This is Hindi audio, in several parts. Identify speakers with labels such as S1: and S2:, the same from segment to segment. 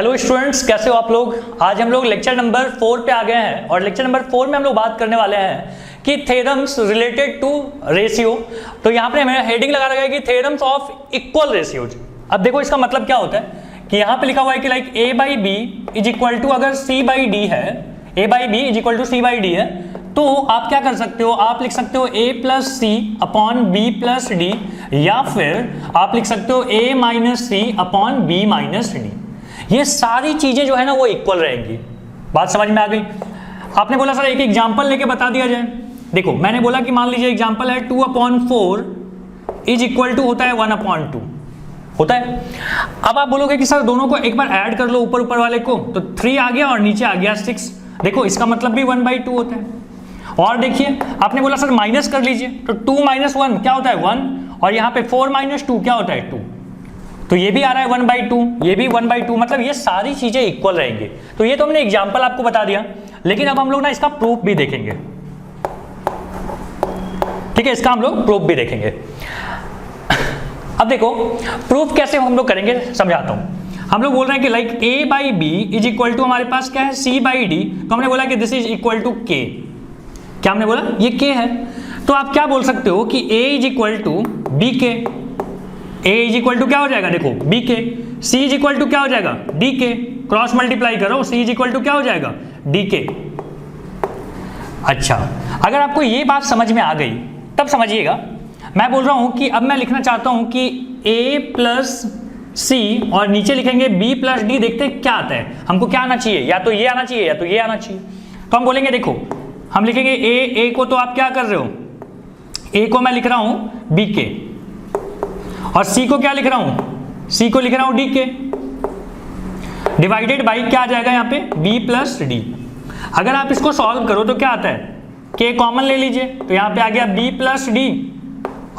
S1: हेलो स्टूडेंट्स, कैसे हो आप लोग। आज हम लोग लेक्चर नंबर 4 पे आ गए हैं और लेक्चर नंबर 4 में हम लोग बात करने वाले हैं कि थ्योरम्स रिलेटेड टू रेशियो। तो यहाँ पे हमें हेडिंग लगा रखा है कि थ्योरम्स ऑफ इक्वल रेशियोज। अब देखो इसका मतलब क्या होता है कि यहाँ पे लिखा हुआ है कि like A by B is equal to अगर सी बाई डी है, A by B is equal to C by D है, तो आप क्या कर सकते हो, आप लिख सकते हो ए plus C upon B plus D, या फिर आप लिख सकते हो ए माइनस सी अपॉन बी माइनस डी। ये सारी चीजें जो है ना वो इक्वल रहेंगी। बात समझ में आ गई। आपने बोला सर एक एग्जांपल लेके बता दिया जाए। देखो मैंने बोला कि मान लीजिए एग्जांपल है 2/4 इज इक्वल टू होता है 1/2 होता है। अब आप बोलोगे कि सर दोनों को एक बार ऐड कर लो, ऊपर ऊपर वाले को, तो 3 आ गया और नीचे आ गया 6। देखो इसका मतलब भी 1/2 होता है। और देखिए आपने बोला सर माइनस कर लीजिए, तो 2 - 1 क्या होता है 1, और यहाँ पे 4 - 2 क्या होता है 2। तो ये भी आ रहा है 1/2, ये भी 1/2, मतलब ये सारी चीजें इक्वल रहेंगी। तो ये तो हमने एग्जांपल आपको बता दिया, लेकिन अब हम लोग ना इसका प्रूफ भी देखेंगे। ठीक है, इसका हम लोग प्रूफ भी देखेंगे। अब देखो प्रूफ कैसे हम लोग करेंगे समझाता हूं। हम लोग बोल रहे हैं कि like a by B is equal to हमारे पास क्या है c बाई डी, तो हमने बोला कि this is equal to k। क्या हमने बोला, ये k है। तो आप क्या बोल सकते हो कि a is equal to b के, a इज इक्वल टू क्या हो जाएगा, देखो बी के, c इज इक्वल टू क्या हो जाएगा डी के, क्रॉस मल्टीप्लाई करो, c इज इक्वल टू क्या हो जाएगा डी के। अच्छा, अगर आपको ये बात समझ में आ गई तब समझिएगा। मैं बोल रहा हूं कि अब मैं लिखना चाहता हूं कि a प्लस सी और नीचे लिखेंगे b प्लस डी। देखते हैं क्या आता है, हमको क्या आना चाहिए, या तो ये आना चाहिए या तो ये आना चाहिए। तो हम बोलेंगे देखो हम लिखेंगे a को, तो आप क्या कर रहे हो, a को मैं लिख रहा हूं b के, और c को क्या लिख रहा हूं, c को लिख रहा हूं डी के, डिवाइडेड बाई क्या आ जाएगा यहाँ पे b प्लस डी। अगर आप इसको सॉल्व करो तो क्या आता है, k कॉमन ले लीजिए, तो यहाँ पे आ गया b प्लस डी,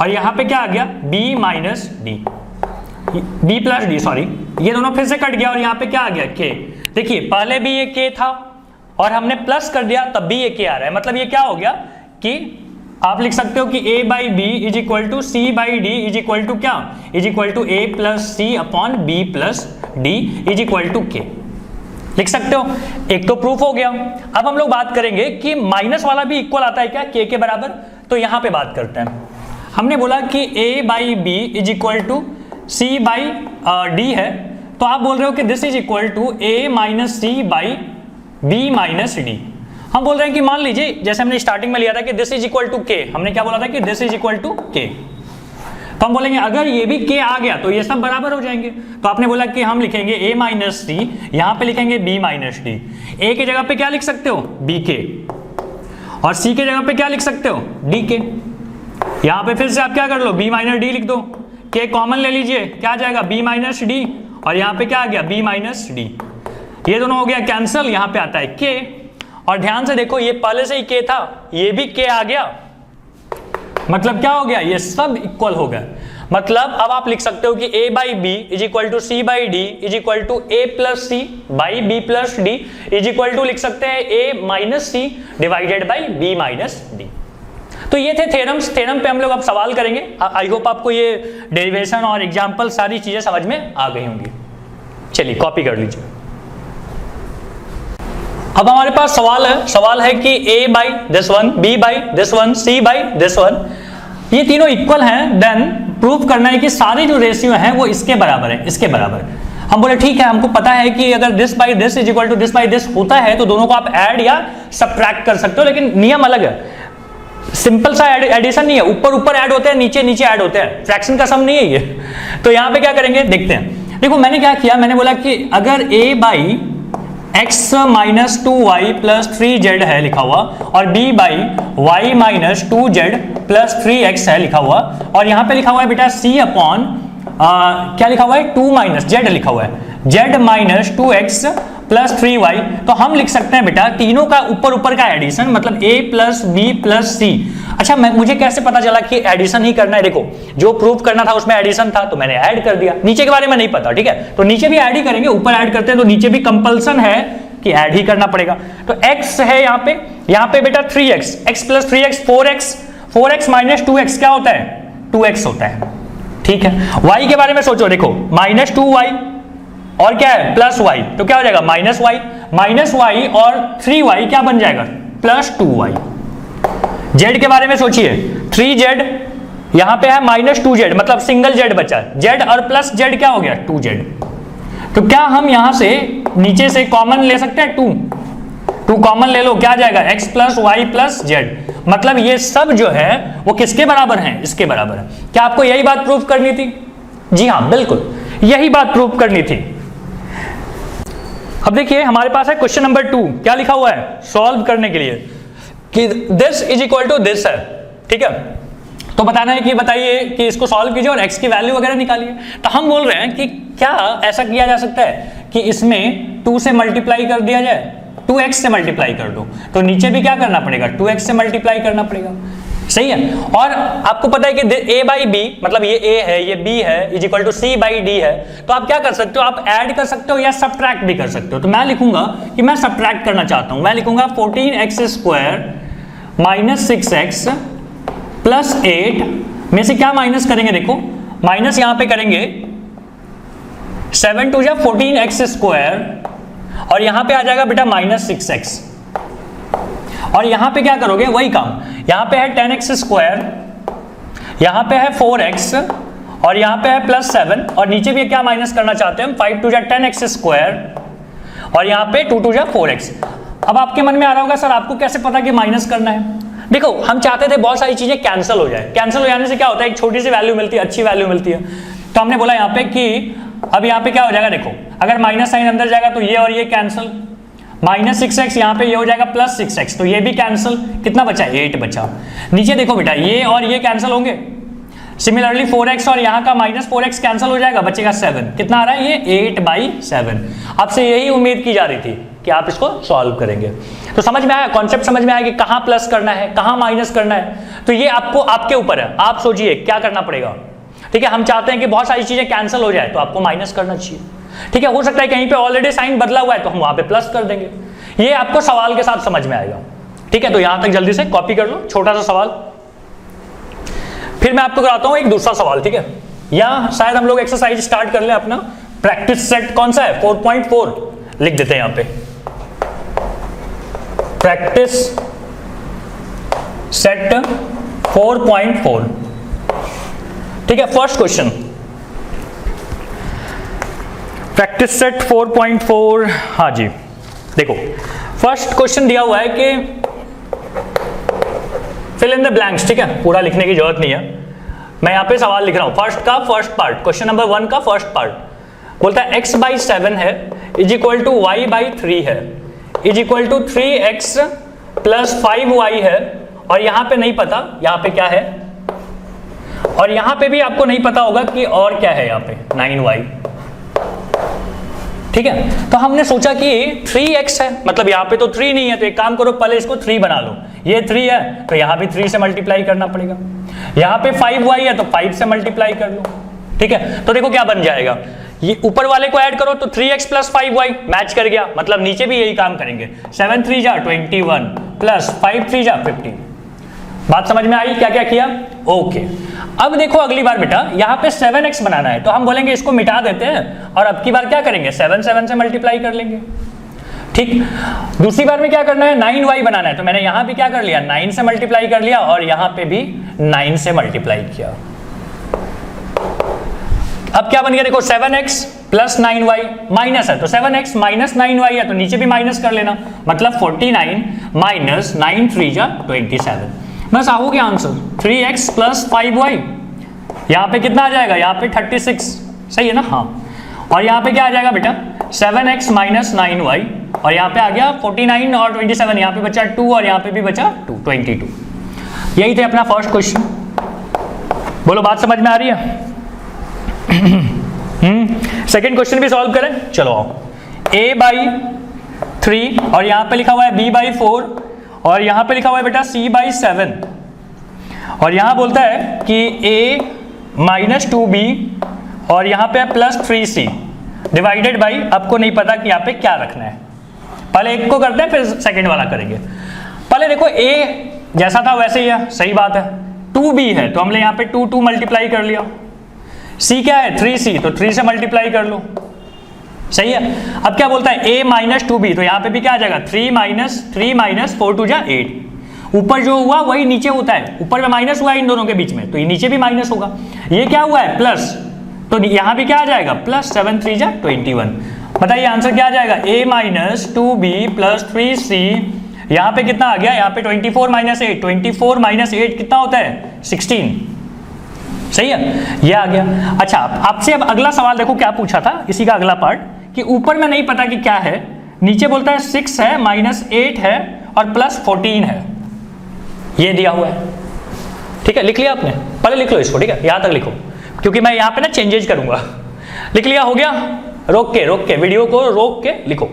S1: और यहाँ पे क्या आ गया b minus D, b plus D, sorry ये दोनों फिर से कट गया, और यहाँ पे क्या आ गया k। देखिए पहले भी ये k था और हमने प्लस कर दिया तब भी ये k आ रहा है। मतलब ये क्या हो गया कि आप लिख सकते हो कि a by B is equal to C by D is equal to क्या, is equal to a plus C upon B plus D is equal to K. लिख सकते हो, एक तो प्रूफ हो गया। अब हम लोग बात करेंगे कि माइनस वाला भी इक्वल आता है क्या k के बराबर। तो यहां पे बात करते हैं। हमने बोला कि a by B is equal to C by D है, तो आप बोल रहे हो कि this is equal to a minus c by b minus d. हम बोल रहे हैं कि मान लीजिए जैसे हमने स्टार्टिंग में लिया था कि दिस इज इक्वल टू के, हमने क्या बोला था कि दिस इज इक्वल टू के। तो हम बोलेंगे अगर ये भी के आ गया तो ये सब बराबर हो जाएंगे। तो आपने बोला कि हम लिखेंगे a माइनस सी, यहां पे लिखेंगे b माइनस डी। a की जगह पे क्या लिख सकते हो b के, और c की जगह पे क्या लिख सकते हो d के। यहां पे फिर से आप क्या कर लो b माइनस डी लिख दो, k कॉमन ले लीजिए, क्या आ जाएगा b माइनस डी, और यहाँ पे क्या आ गया b माइनस डी। ये दोनों हो गया कैंसिल, यहाँ पे आता है k। और ध्यान से देखो ये पहले से ही k था, ये भी k आ गया, मतलब क्या हो गया, ये सब इक्वल हो गया। मतलब अब आप लिख सकते हो कि a by B is equal to C by D is equal to a plus c by b plus D is equal to लिख सकते हैं a minus c divided by b minus d. तो ये थे थ्योरम्स। थ्योरम पे हम लोग अब सवाल करेंगे। आई होप आपको ये डेरिवेशन और एग्जाम्पल सारी चीजें समझ में आ गई होंगी। चलिए कॉपी कर लीजिए। अब हमारे पास सवाल है कि a by this one, b by this one, c by this one, ये तीनों इक्वल हैं। देन प्रूफ करना है कि सारे जो रेशियो हैं वो इसके बराबर है, इसके बराबर। हम बोले ठीक है, हमको पता है कि अगर this by this is equal to this by this होता है तो दोनों को आप ऐड या सबट्रैक्ट कर सकते हो, लेकिन नियम अलग है। सिंपल सा एडिशन नहीं है, ऊपर ऊपर ऐड होते हैं, नीचे नीचे ऐड होते हैं, फ्रैक्शन का सम नहीं है ये। तो यहाँ पे क्या करेंगे देखते हैं। देखो मैंने क्या किया, मैंने बोला कि अगर a by x minus 2y plus 3z है लिखा हुआ, और b by y minus 2z plus 3x है लिखा हुआ, और यहाँ पे लिखा हुआ है बेटा c अपॉन क्या लिखा हुआ है 2 माइनस z लिखा हुआ है, z minus 2x plus 3y। तो हम लिख सकते हैं बेटा तीनों का ऊपर ऊपर का एडिशन, मतलब a प्लस बी प्लस सी। अच्छा मुझे कैसे पता चला कि एडिशन ही करना है। देखो जो प्रूफ करना था उसमें एडिशन था तो मैंने ऐड कर दिया, नीचे के बारे में नहीं पता, ठीक है, तो नीचे भी ऐड ही करेंगे। ऊपर ऐड करते हैं तो नीचे भी कंपल्सन है कि ऐड ही करना पड़ेगा। तो x है यहाँ पे बेटा 3x, x plus 3x 4x minus 2x क्या होता है 2x होता है, ठीक है। y के बारे में सोचो, देखो माइनस 2y और क्या है प्लस वाई, तो क्या हो जाएगा माइनस वाई और 3y क्या बन जाएगा प्लस 2y। z के बारे में सोचिए, 3z यहां पे है -2z, मतलब सिंगल z बचा, z और प्लस z क्या हो गया 2z। तो क्या हम यहां से नीचे से कॉमन ले सकते हैं, 2 कॉमन ले लो, क्या आ जाएगा x plus y plus z, मतलब ये सब जो है वो किसके बराबर है, इसके बराबर है। क्या आपको यही बात प्रूफ करनी थी? जी हाँ बिल्कुल यही बात प्रूफ करनी थी। अब देखिए हमारे पास है क्वेश्चन नंबर 2, क्या लिखा हुआ है सॉल्व करने के लिए कि this is equal to this है, ठीक है। तो बताना है कि बताइए कि इसको सॉल्व कीजिए और x की वैल्यू वगैरह निकालिए। तो हम बोल रहे हैं कि क्या ऐसा किया जा सकता है कि इसमें 2 से मल्टीप्लाई कर दिया जाए, 2x से मल्टीप्लाई कर दो, तो नीचे भी क्या करना पड़ेगा 2x से मल्टीप्लाई करना पड़ेगा, सही है। और आपको पता है कि a बाई बी, मतलब ये a है ये b है, is equal to c by d है, तो आप क्या कर सकते हो, आप ऐड कर सकते हो या सब्ट्रैक्ट भी कर सकते हो। तो मैं लिखूंगा कि मैं सब्ट्रैक्ट करना चाहता हूं, मैं लिखूंगा 14x square minus 6x plus 8 में से क्या माइनस करेंगे, देखो माइनस यहां पे करेंगे 7 2 14x स्क्वायर और यहां पे आ जाएगा बेटा -6x, और यहां पे क्या करोगे वही काम, यहां पे है 10x स्क्वायर, यहां पे है 4x और यहां पे है +7 और नीचे भी क्या माइनस करना चाहते हैं हम 5 2 10x स्क्वायर और यहां पे 2 2 4x। अब आपके मन में आ रहा होगा सर आपको कैसे पता कि माइनस करना है। देखो हम चाहते थे बहुत सारी चीजें कैंसिल हो जाए, कैंसिल हो जाने से क्या होता है एक छोटी सी वैल्यू मिलती है, अच्छी वैल्यू मिलती है। तो हमने बोला यहाँ पे कि अब यहाँ पे क्या हो जाएगा, देखो अगर माइनस साइन अंदर जाएगा तो ये और ये कैंसिल, -6x यहाँ पे ये हो जाएगा +6x, तो ये भी कैंसिल, कितना बचा 8 बचा। नीचे देखो बेटा ये और ये कैंसिल होंगे, सिमिलरली 4x और यहाँ का -4x कैंसिल हो जाएगा, बचेगा 7, कितना आ रहा है ये 8/7। आपसे यही उम्मीद की जा रही थी कि आप इसको सॉल्व करेंगे। तो समझ में आया, कॉन्सेप्ट समझ में आया कि कहाँ प्लस करना है कहाँ माइनस करना है। तो ये आपको आपके ऊपर है, आप सोचिए क्या करना पड़ेगा, ठीक है। हम चाहते हैं कि बहुत सारी चीजें कैंसिल हो जाए तो आपको माइनस करना चाहिए, ठीक है। हो सकता है कहीं पे ऑलरेडी साइन बदला हुआ है तो हम वहां पे प्लस कर देंगे, ये आपको सवाल के साथ समझ में आएगा, ठीक है। तो यहां तक जल्दी से कॉपी कर लो, छोटा सा सवाल। फिर मैं आपको कराता हूं एक दूसरा सवाल, ठीक है। या शायद हम लोग एक्सरसाइज स्टार्ट कर ले अपना प्रैक्टिस सेट, कौन सा है 4.4 लिख देते हैं यहां पे, प्रैक्टिस सेट 4.4, ठीक है। फर्स्ट क्वेश्चन प्रैक्टिस सेट 4.4, हाँ जी देखो फर्स्ट क्वेश्चन दिया हुआ है कि फिल इन द ब्लैंक्स, ठीक है, पूरा लिखने की जरूरत नहीं है, मैं यहां पे सवाल लिख रहा हूं। फर्स्ट का फर्स्ट पार्ट, क्वेश्चन नंबर 1 का फर्स्ट पार्ट बोलता है x/7 है इज इक्वल टू y/3 है is equal to 3x plus 5y है, और यहां पे नहीं पता यहां पे क्या है, और यहां पे भी आपको नहीं पता होगा कि और क्या है, यहां पे 9y, ठीक है। तो हमने सोचा कि 3x है, मतलब यहां पे तो 3 नहीं है, तो एक काम करो पहले इसको 3 बना लो, ये 3 है तो यहां भी 3 से मल्टीप्लाई करना पड़ेगा, यहां पे 5y है तो 5 से मल्टीप्लाई कर लो, ठीक है। तो देखो क्या बन जाएगा, ये ऊपर वाले को ऐड करो तो 3x प्लस 5y मैच कर गया, मतलब नीचे भी यही काम करेंगे, 7 3 जा 21 प्लस 5 3 जा 15। बात समझ में आई क्या क्या किया, ओके। अब देखो अगली बार बेटा यहाँ पे 7x बनाना है, तो हम बोलेंगे इसको मिटा देते हैं और अब की बार क्या करेंगे 7 7 से मल्टीप्लाई कर लेंगे, ठीक। दूसरी बार में क्या करना है 9y बनाना है, तो मैंने यहां भी क्या कर लिया 9 से मल्टीप्लाई कर लिया और यहां पे भी 9 से मल्टीप्लाई किया। अब क्या बन गया देखो 7x प्लस 9y माइनस है, तो 7x माइनस 9y है तो नीचे भी माइनस कर लेना, मतलब 49 माइनस 9 3 जा 27, बस आ हो गया आंसर 3x प्लस 5y। यहाँ पे कितना आ जाएगा, यहाँ पे 36, सही है ना, हाँ। और यहाँ पे क्या आ जाएगा बेटा 7x माइनस 9y, और यहाँ पे आ गया 49 और 27, यहाँ पे बचा 2 और यहाँ पे भी बचा 2 22। यही थे अपना फर्स्ट क्वेश्चन, बोलो बात समझ में आ रही है। सेकेंड क्वेश्चन भी सॉल्व करें, चलो आओ। a/3 और यहाँ पे लिखा हुआ है b/4 और यहाँ पे लिखा हुआ है बेटा c/7, और यहाँ बोलता है कि a माइनस 2b और यहाँ पे प्लस 3c डिवाइडेड बाई, आपको नहीं पता कि यहाँ पे क्या रखना है, पहले एक को करते हैं फिर सेकंड वाला करेंगे। पहले देखो a जैसा था वैसे ही है, सही बात है, 2b है तो हमने यहाँ पे 2 मल्टीप्लाई कर लिया, c क्या है 3c तो 3 से मल्टीप्लाई कर लो, सही है। अब क्या बोलता है a माइनस 2b, तो यहाँ पे भी क्या आ जाएगा 3 माइनस 4 2 जा 8। ऊपर जो हुआ वही नीचे होता है, ऊपर में माइनस हुआ है इन दोनों के बीच में, तो ये नीचे भी माइनस होगा। ये क्या हुआ है प्लस, तो यहाँ भी क्या आ जाएगा प्लस 7 3 जा 21। बताइए आंसर क्या आ जाएगा a minus 2b plus 3c। यहाँ पे कितना आ गया, यहाँ पे 24 माइनस 8, 24 माइनस 8 कितना होता है 16। सही है, ये आ गया। अच्छा आपसे अब अगला सवाल देखो क्या पूछा था, इसी का अगला पार्ट, कि ऊपर में नहीं पता कि क्या है, नीचे बोलता है 6 है माइनस 8 है और प्लस 14 है, ये दिया हुआ है। ठीक है, लिख लिया आपने, पहले लिख लो इसको, ठीक है, यहां तक लिखो, क्योंकि मैं यहाँ पे ना चेंजेज करूंगा। लिख लिया, हो गया, रोक के वीडियो को रोक के लिखो,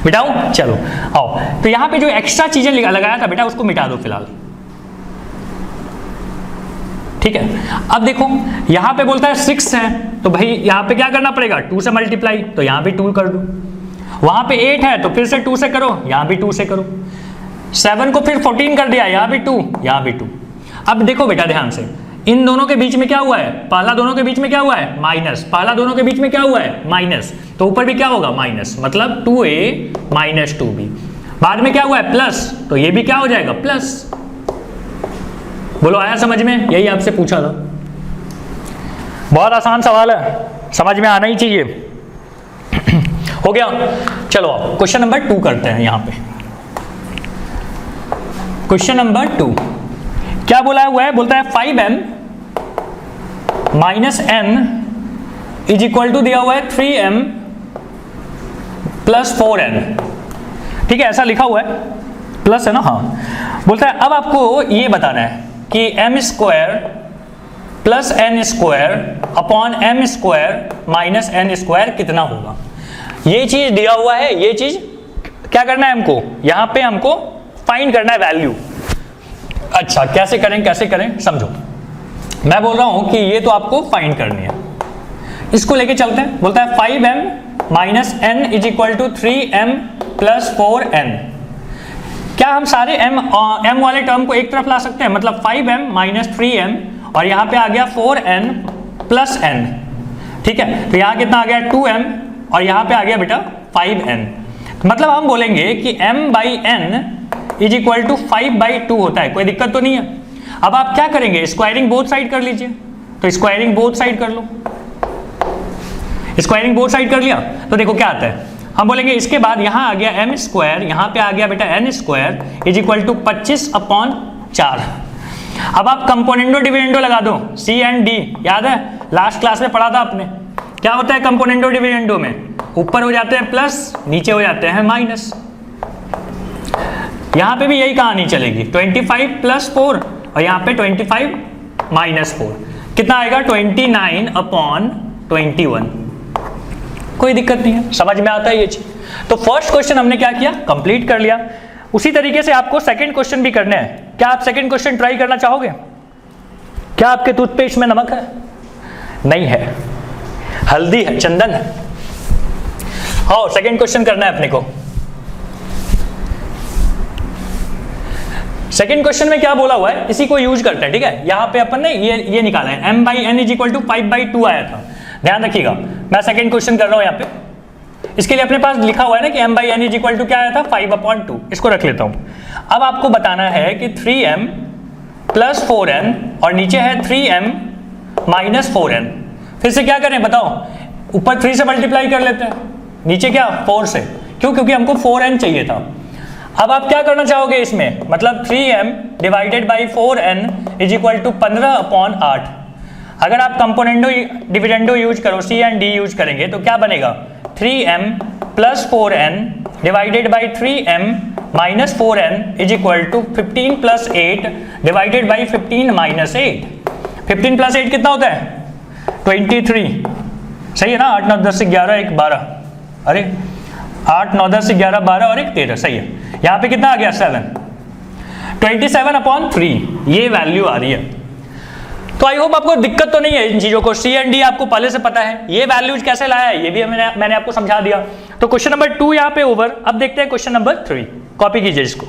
S1: मिटाऊं, चलो आओ। तो यहाँ पे जो एक्स्ट्रा चीजें लगाया था बेटा उसको मिटा दो फिलहाल, ठीक है। अब देखो यहाँ पे बोलता है 6 है, तो भाई यहाँ पे क्या करना पड़ेगा 2 से मल्टीप्लाई, तो यहाँ भी 2 कर दो। वहां पे 8 है तो फिर से 2 से करो, यहाँ भी 2 से करो। 7 को फिर 14 कर दिया, यहाँ भी 2, यहाँ भी 2। अब देखो बेटा ध्यान से, इन दोनों के बीच में क्या हुआ है, पहला दोनों के बीच में क्या हुआ है माइनस, पहला दोनों के बीच में क्या हुआ है माइनस, तो ऊपर भी क्या होगा माइनस, मतलब 2a माइनस 2b। बाद में क्या हुआ है प्लस, तो ये भी क्या हो जाएगा प्लस। बोलो आया समझ में, यही आपसे पूछा था। बहुत आसान सवाल है, समझ में आना ही चाहिए। हो गया, चलो आप क्वेश्चन नंबर 2 करते हैं। यहां पे क्वेश्चन नंबर 2 क्या बोला हुआ है, बोलता है 5m minus n is equal to दिया हुआ है 3m प्लस 4n। ठीक है, ऐसा लिखा हुआ है, प्लस है ना, हाँ। बोलता है अब आपको ये बताना है कि m square plus n square upon m square minus n square कितना होगा। ये चीज दिया हुआ है, ये चीज क्या करना है हमको, यहां पे हमको फाइंड करना है वैल्यू। अच्छा कैसे करें समझो। मैं बोल रहा हूं कि ये तो आपको फाइंड करनी है, इसको लेके चलते हैं। बोलता है 5m minus n is equal to 3m plus 4n। क्या हम सारे m वाले टर्म को एक तरफ ला सकते हैं, मतलब 5m माइनस 3m और यहाँ पे आ गया 4n प्लस n। ठीक है, तो यहाँ कितना आ गया 2m और यहाँ पे आ गया बेटा 5n। मतलब हम बोलेंगे कि m by n is equal to 5/2 होता है, कोई दिक्कत तो नहीं है। अब आप क्या करेंगे, स्क्वायरिंग बोथ साइड कर लीजिए, तो स्क्वायरिंग बोथ साइड कर लो। स्क्वायरिंग बोथ साइड कर लिया तो देखो क्या आता है, हम बोलेंगे इसके बाद यहाँ आ गया m स्क्वायर, यहाँ पे आ गया बेटा n square is equal to 25/4। अब आप कंपोनेंडो डिविडेंडो लगा दो, c एंड d, याद है लास्ट क्लास में पढ़ा था आपने। क्या होता है कंपोनेंडो डिविडेंडो में, ऊपर हो जाते हैं प्लस, नीचे हो जाते हैं माइनस। यहाँ पे भी यही कहानी चलेगी, 25 प्लस 4 और यहाँ पे 25 माइनस 4 कितना आएगा 29/21। कोई दिक्कत नहीं है, समझ में आता है ये चीज। तो फर्स्ट क्वेश्चन हमने क्या किया, कंप्लीट कर लिया। उसी तरीके से आपको सेकंड क्वेश्चन भी करने हैं। क्या आप सेकंड क्वेश्चन ट्राई करना चाहोगे? क्या आपके टूथपेस्ट में नमक है? नहीं है, हल्दी है, चंदन है। हाँ, सेकंड क्वेश्चन करना है अपने को। सेकंड क्वेश्चन में क्या बोला हुआ है, इसी को यूज करते हैं। ठीक है, यहाँ पे अपन ने ये निकाला है, m by n is equal to 5/2 आया था। ध्यान रखिएगा, मैं सेकंड क्वेश्चन कर रहा हूँ यहाँ पे। इसके लिए अपने पास लिखा हुआ है ना कि m by n is equal to क्या आया था 5/2। इसको रख लेता हूँ। अब आपको बताना है कि 3m प्लस 4n और नीचे है 3m माइनस 4n। फिर से क्या करें बताओ, ऊपर 3 से मल्टीप्लाई कर लेते हैं, नीचे क्या 4 से। क्यों? क्योंकि हमको 4n चाहिए था। अब आप क्या करना चाहोगे इसमें, मतलब 3m divided by 4n is equal to 15/8। अगर आप कंपोनेंडो डिविडेंडो यूज करो, c एंड d यूज करेंगे तो क्या बनेगा 3m plus 4n divided by 3m minus 4n is equal to 15 plus 8 divided by 15 minus 8। 15 plus 8 कितना होता है 23। सही है ना, 8 9 10 से 11 1 12, अरे 8 9 10 से 11 12 और 1 13। सही है, यहाँ पे कितना आ गया 7, 27/3 ये वैल्यू आ रही है। तो आई होप आपको दिक्कत तो नहीं है इन चीजों को, सी एंड डी आपको पहले से पता है। ये वैल्यूज कैसे लाया है ये भी मैंने आपको समझा दिया। तो क्वेश्चन नंबर 2 यहाँ पे ओवर। अब देखते हैं क्वेश्चन नंबर 3, कॉपी कीजिए इसको।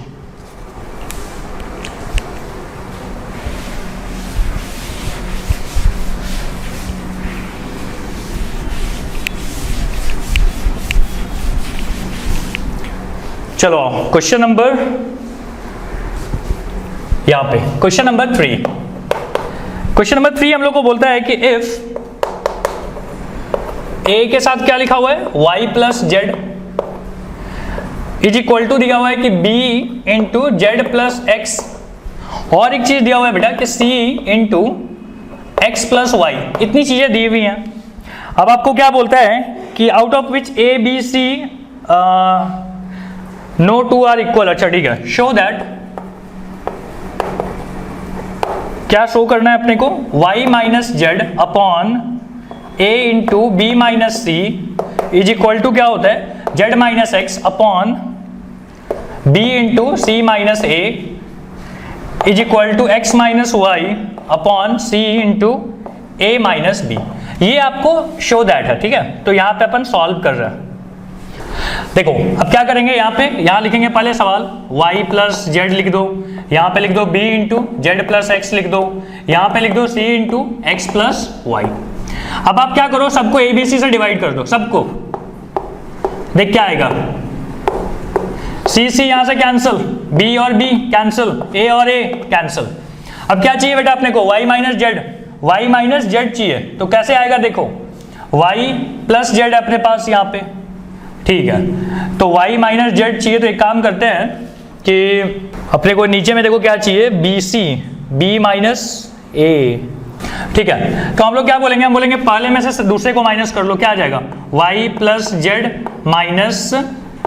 S1: चलो क्वेश्चन नंबर, यहां पे क्वेश्चन नंबर 3। क्वेश्चन नंबर 3 हम लोग को बोलता है कि इफ ए के साथ क्या लिखा हुआ है, y plus z is equal to दिया हुआ है कि b into z plus x, और एक चीज दिया हुआ है बेटा कि c into x plus y, इतनी चीजें दी हुई हैं। अब आपको क्या बोलता है कि out of which a b c no two are equal. अच्छा ठीक है, शो दैट, क्या शो करना है अपने को, y minus z upon a into B minus c is equal to क्या होता है, z minus x upon b into C minus A is equal to x minus y upon C into a minus b. ये आपको शो दैट है, ठीक है। तो यहाँ पे अपन सॉल्व कर रहे हैं। देखो अब क्या करेंगे, यहाँ पे यहाँ लिखेंगे पहले सवाल y प्लस जेड लिख दो, यहाँ पे लिख दो b into z plus x लिख दो, यहाँ पे लिख दो c into x plus y. अब आप क्या करो, सबको a b c से डिवाइड कर दो, सबको। देख क्या आएगा, c c यहां से कैंसिल, b और b कैंसिल, a और a कैंसिल। अब क्या चाहिए बेटा अपने को, y माइनस जेड चाहिए। तो कैसे आएगा, देखो y प्लस जेड अपने पास यहाँ पे, ठीक है। तो y माइनस जेड चाहिए, तो एक काम करते हैं कि अपने को नीचे में देखो क्या चाहिए, b माइनस a, ठीक है। तो हम लोग क्या बोलेंगे, हम बोलेंगे पहले में से दूसरे को माइनस कर लो, क्या आ जाएगा, y plus Z minus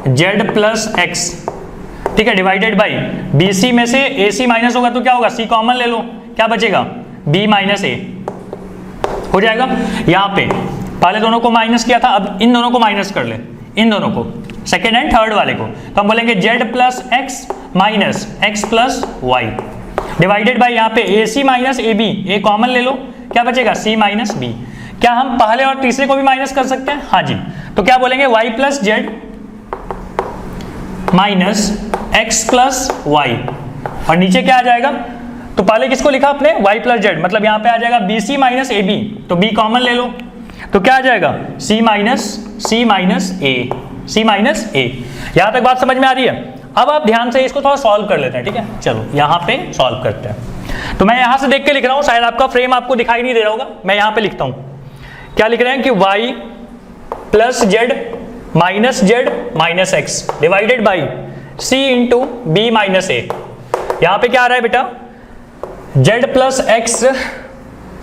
S1: Z plus x, ठीक है, डिवाइडेड बाई BC में से AC माइनस होगा तो क्या होगा, C कॉमन ले लो, क्या बचेगा, B माइनस A हो जाएगा। यहाँ पे पहले दोनों को माइनस किया था, अब इन दोनों को माइनस कर ले, इन दोनों को, सेकेंड एंड थर्ड वाले को। तो हम बोलेंगे z plus x minus x plus y divided by यहाँ पे AC minus AB, A common ले लो, क्या बचेगा, C माइनस B। क्या हम पहले और तीसरे को भी माइनस कर सकते हैं, हाँ जी। तो क्या बोलेंगे, y plus Z minus x plus y, और नीचे क्या आ जाएगा, तो पहले किसको लिखा अपने, y प्लस जेड, मतलब यहाँ पे आ जाएगा BC माइनस AB, तो B कॉमन ले लो, तो क्या आ जाएगा, C माइनस A। यहां तक बात समझ में आ रही है। अब आप ध्यान से इसको थोड़ा सॉल्व कर लेते हैं, ठीक है। चलो यहाँ पे सॉल्व करते हैं। तो मैं यहां से देख के लिख रहा हूं, शायद आपका फ्रेम आपको दिखाई नहीं दे रहा होगा, मैं यहां पे लिखता हूं। क्या लिख रहे हैं कि y plus Z minus X divided by c into B minus A. यहां पे क्या आ रहा है बेटा, z plus x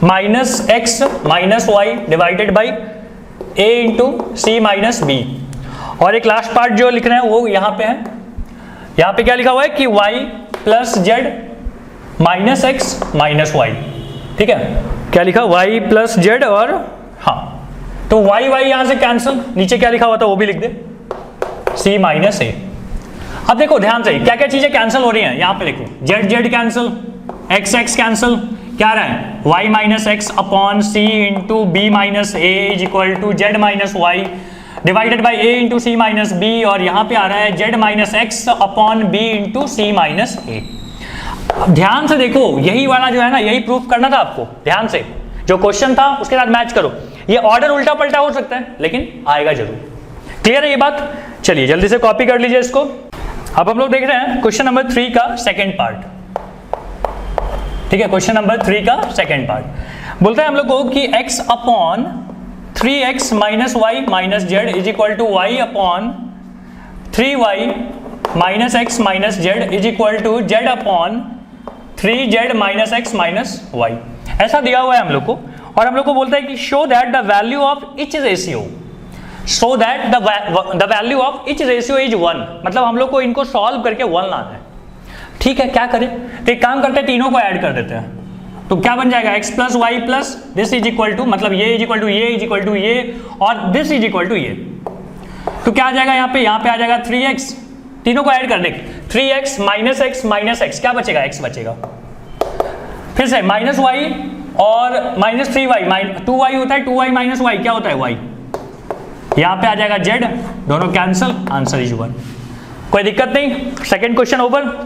S1: minus Y divided by a into C minus B. और एक लास्ट पार्ट जो लिख रहे हैं वो यहाँ पे है, यहाँ पे क्या लिखा हुआ है कि y plus Z minus x minus y, ठीक है। क्या लिखा, y प्लस जेड, और हाँ तो y यहाँ से कैंसिल, नीचे क्या लिखा हुआ था वो भी लिख दे, c माइनस ए। अब देखो ध्यान से क्या क्या चीजें कैंसिल हो रही हैं, यहाँ पे देखो जेड कैंसिल, एक्स कैंसिल, क्या रहा है, y minus x upon C into B minus A is equal to Z minus Y divided by A into C minus B, और यहाँ पे आ रहा है Z minus x upon B into C minus A. ध्यान से देखो, यही वाला जो है ना, यही प्रूफ करना था आपको, ध्यान से जो क्वेश्चन था उसके साथ मैच करो। ये ऑर्डर उल्टा पलटा हो सकता है लेकिन आएगा जरूर। क्लियर है ये बात, चलिए जल्दी से कॉपी कर लीजिए इसको। अब हम लोग देख रहे हैं क्वेश्चन नंबर 3 का सेकेंड पार्ट, ठीक है। क्वेश्चन नंबर 3 का सेकेंड पार्ट बोलता है हम लोग को कि x upon 3x minus y minus z is equal to y upon 3y minus x minus z is equal to z upon 3z minus x minus y. ऐसा दिया हुआ है हम लोग को, और हम लोग को बोलता है कि show that the value of each ratio, show that the value of each ratio is 1, मतलब हम लोग को इनको सॉल्व करके 1 लाना है, ठीक है। क्या करें, तो एक काम करते हैं, तीनों को ऐड कर देते हैं। तो क्या बन जाएगा, x plus y plus this is equal to, मतलब ये इज इक्वल टू ये इज इक्वल टू ये, और दिस इज इक्वल टू ये। तो क्या आ जाएगा यहाँ पे आ जाएगा 3x, तीनों को ऐड कर दे, 3x माइनस एक्स क्या बचेगा, x बचेगा। फिर से माइनस वाई और माइनस 3y, 2y होता है, 2y माइनस वाई क्या होता है, y। यहाँ पे आ जाएगा z, दोनों कैंसिल, आंसर इज 1। कोई दिक्कत नहीं, सेकेंड क्वेश्चन ओवर।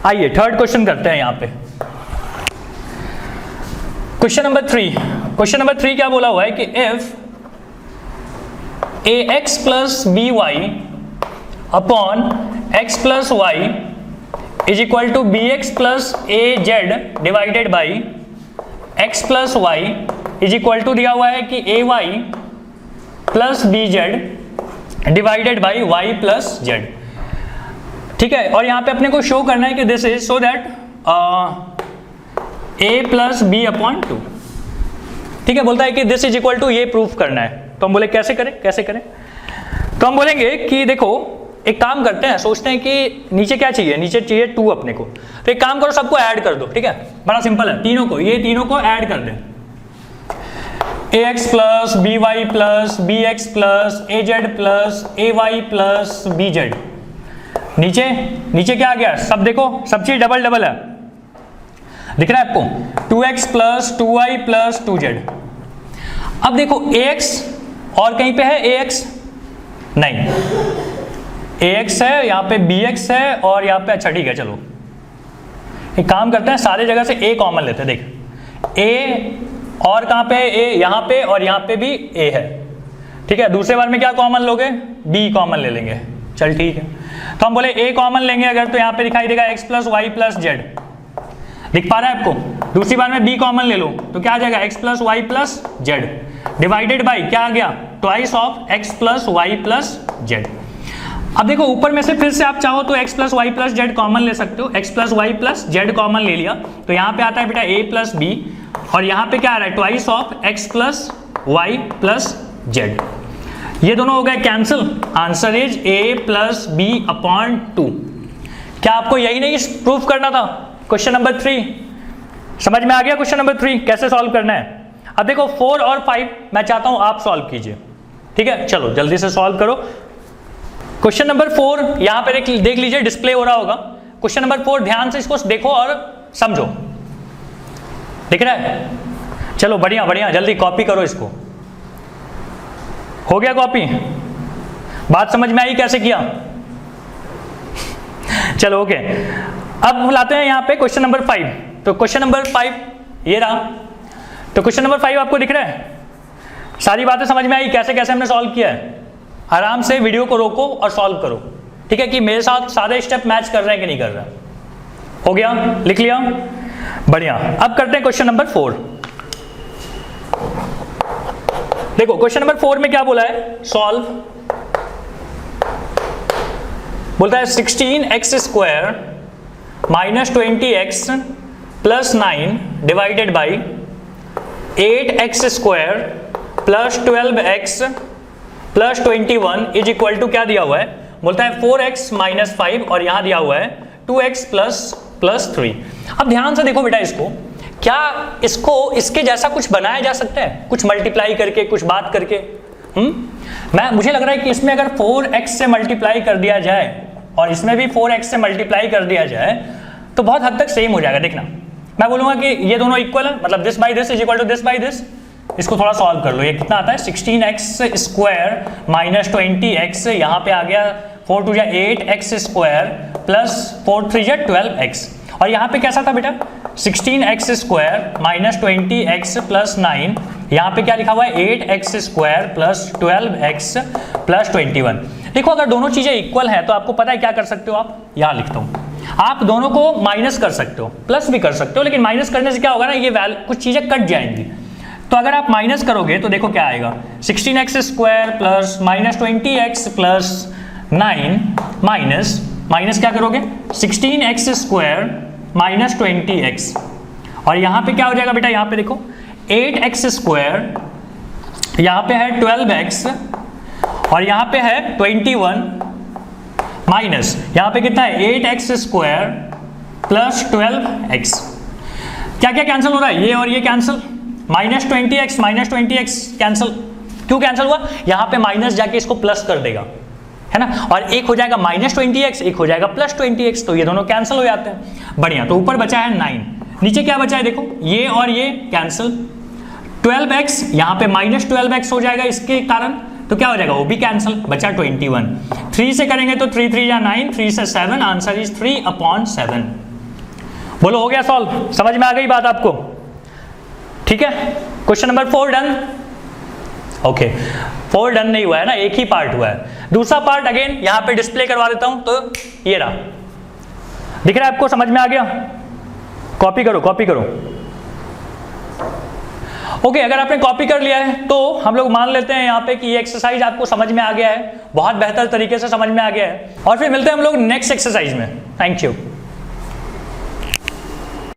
S1: आइए थर्ड क्वेश्चन करते हैं यहाँ पे। क्वेश्चन नंबर 3 क्या बोला हुआ है कि if ax plus by upon x plus Y is equal to B X plus A Z divided by x plus Y is equal to दिया हुआ है कि A Y plus B Z divided by Y plus Z. ठीक है, और यहाँ पे अपने को शो करना है कि this is so that a plus b upon two. ठीक है, बोलता है कि दिस इज इक्वल टू, ये प्रूफ करना है। तो हम बोले कैसे करें? तो हम बोलेंगे कि देखो एक काम करते हैं, सोचते हैं कि नीचे क्या चाहिए, नीचे चाहिए 2 अपने को। तो एक काम करो, सबको ऐड कर दो। ठीक है, बड़ा सिंपल है, तीनों को, ये तीनों को ऐड कर दें। ax plus B Y plus B X plus A Z plus A Y plus B Z. नीचे क्या आ गया, सब देखो, सब चीज डबल डबल है, दिख रहा है आपको, 2x plus 2y plus 2z। अब देखो ax और कहीं पे है ax नहीं, ax है यहाँ पे, bx है और यहाँ पे, अच्छा ठीक है चलो एक काम करते हैं, सारे जगह से a कॉमन लेते हैं। देख a और कहाँ पे a, यहाँ पे और यहाँ पे भी a है। ठीक है, दूसरे बार में क्या कॉमन लोगे, b कॉमन ले लेंगे। चल ठीक है, तो हम बोले a कॉमन लेंगे अगर, तो यहाँ पे दिखाई देगा x plus y plus z, दिख पा रहा है आपको। दूसरी बार में b कॉमन ले लो तो क्या आ जाएगा, x plus y plus z divided by क्या आ गया, twice of x plus y plus z. अब देखो ऊपर में से फिर से आप चाहो तो x plus y plus z common ले सकते हो, x plus y plus z common ले लिया तो यहाँ पे आता है बेटा a प्लस बी, और यहाँ पे क्या आ रहा है, twice of x plus y plus z. ये दोनों हो गए cancel, answer is a plus b upon 2। क्या आपको यही नहीं प्रूफ करना था? क्वेश्चन नंबर 3 समझ में आ गया? क्वेश्चन नंबर 3 कैसे सॉल्व करना है? अब देखो 4 और 5 मैं चाहता हूं आप सॉल्व कीजिए। ठीक है, चलो जल्दी से सॉल्व करो। क्वेश्चन नंबर 4 यहां पे देख लीजिए, डिस्प्ले हो रहा होगा। क्वेश्चन नंबर 4 ध्यान से इसको देखो और समझो, दिख रहा है? चलो बढ़िया, जल्दी कॉपी करो इसको। हो गया कॉपी? बात समझ में आई कैसे किया? चलो ओके, अब बुलाते हैं यहाँ पे क्वेश्चन नंबर 5। तो क्वेश्चन नंबर 5 ये रहा। तो क्वेश्चन नंबर 5 आपको दिख रहा है? सारी बातें समझ में आई कैसे कैसे हमने सॉल्व किया है? आराम से वीडियो को रोको और सॉल्व करो। ठीक है, कि मेरे साथ सारे स्टेप मैच कर रहे हैं कि नहीं कर रहे हैं। हो गया, लिख लिया, बढ़िया। अब करते हैं क्वेश्चन नंबर 4। देखो क्वेश्चन नंबर 4 में क्या बोला है, सॉल्व। बोलता है 16x square minus 20x plus 9 divided by 8x square plus 12x plus 21 is equal to क्या दिया हुआ है, बोलता है 4x माइनस 5 और यहां दिया हुआ है 2x प्लस 3। अब ध्यान से देखो बेटा इसको, क्या इसको इसके जैसा कुछ बनाया जा सकता है, कुछ मल्टीप्लाई करके, कुछ बात करके? मुझे लग रहा है कि इसमें अगर 4x से मल्टीप्लाई कर दिया जाए और इसमें भी 4x से मल्टीप्लाई कर दिया जाए तो बहुत हद तक सेम हो जाएगा। देखना, मैं बोलूंगा कि ये दोनों इक्वल है, मतलब this by this is equal to this by this. इसको थोड़ा सॉल्व कर लो, ये कितना आता है, 16x स्क्वायर माइनस 20x, यहाँ पे आ गया 4 2 8x स्क्वायर प्लस 4 3 12x, और यहाँ पे कैसा था बेटा, 16x square minus 20x plus 9, यहाँ पे क्या लिखा हुआ है 8x square plus 12x plus 21। देखो अगर दोनों चीजें इक्वल हैं तो आपको पता है क्या कर सकते हो आप, यहाँ लिखता हूँ, आप दोनों को माइनस कर सकते हो, प्लस भी कर सकते हो, लेकिन माइनस करने से क्या होगा ना, ये कुछ चीजें कट जाएंगी। तो अगर आप माइनस करोगे तो देखो क्या आएगा, 16x square plus minus 20x plus 9 minus क्या करोगे, 16x स्क्वायर माइनस 20x, और यहाँ पे क्या हो जाएगा बेटा, यहाँ पे देखो 8x स्क्वायर, यहाँ पे है 12x और यहाँ पे है 21 माइनस यहाँ पे कितना है 8x स्क्वायर प्लस 12x। क्या क्या कैंसिल हो रहा है, ये और ये कैंसिल, माइनस 20x कैंसिल। क्यों कैंसिल हुआ, यहाँ पे माइनस जाके इसको प्लस कर देगा, है ना, और एक हो जाएगा माइनस 20x, एक हो जाएगा प्लस 20x, तो ये दोनों कैंसिल हो जाते हैं। बढ़िया, तो ऊपर बचा है 9, नीचे क्या बचा है देखो, ये और ये कैंसिल, 12x यहाँ पे माइनस 12x हो जाएगा इसके कारण, तो क्या हो जाएगा वो भी कैंसिल, बचा 21। 3 से करेंगे तो 3 3 या 9, 3 से 7, आंसर इज 3/7। बोलो हो गया सॉल्व, समझ में आ गई बात आपको? ठीक है, question number 4 done. Okay, 4 done नहीं हुआ है ना, एक ही पार्ट हुआ है। दूसरा पार्ट अगेन यहाँ पे डिस्प्ले करवा देता हूँ, तो ये रहा, दिख रहा है आपको, समझ में आ गया? कॉपी करो, कॉपी करो। ओके, अगर आपने कॉपी कर लिया है तो हम लोग मान लेते हैं यहाँ पे कि ये एक्सरसाइज आपको समझ में आ गया है, बहुत बेहतर तरीके से समझ में आ गया है, और फिर मिलते हैं हम लोग नेक्स्ट एक्सरसाइज में। Thank you.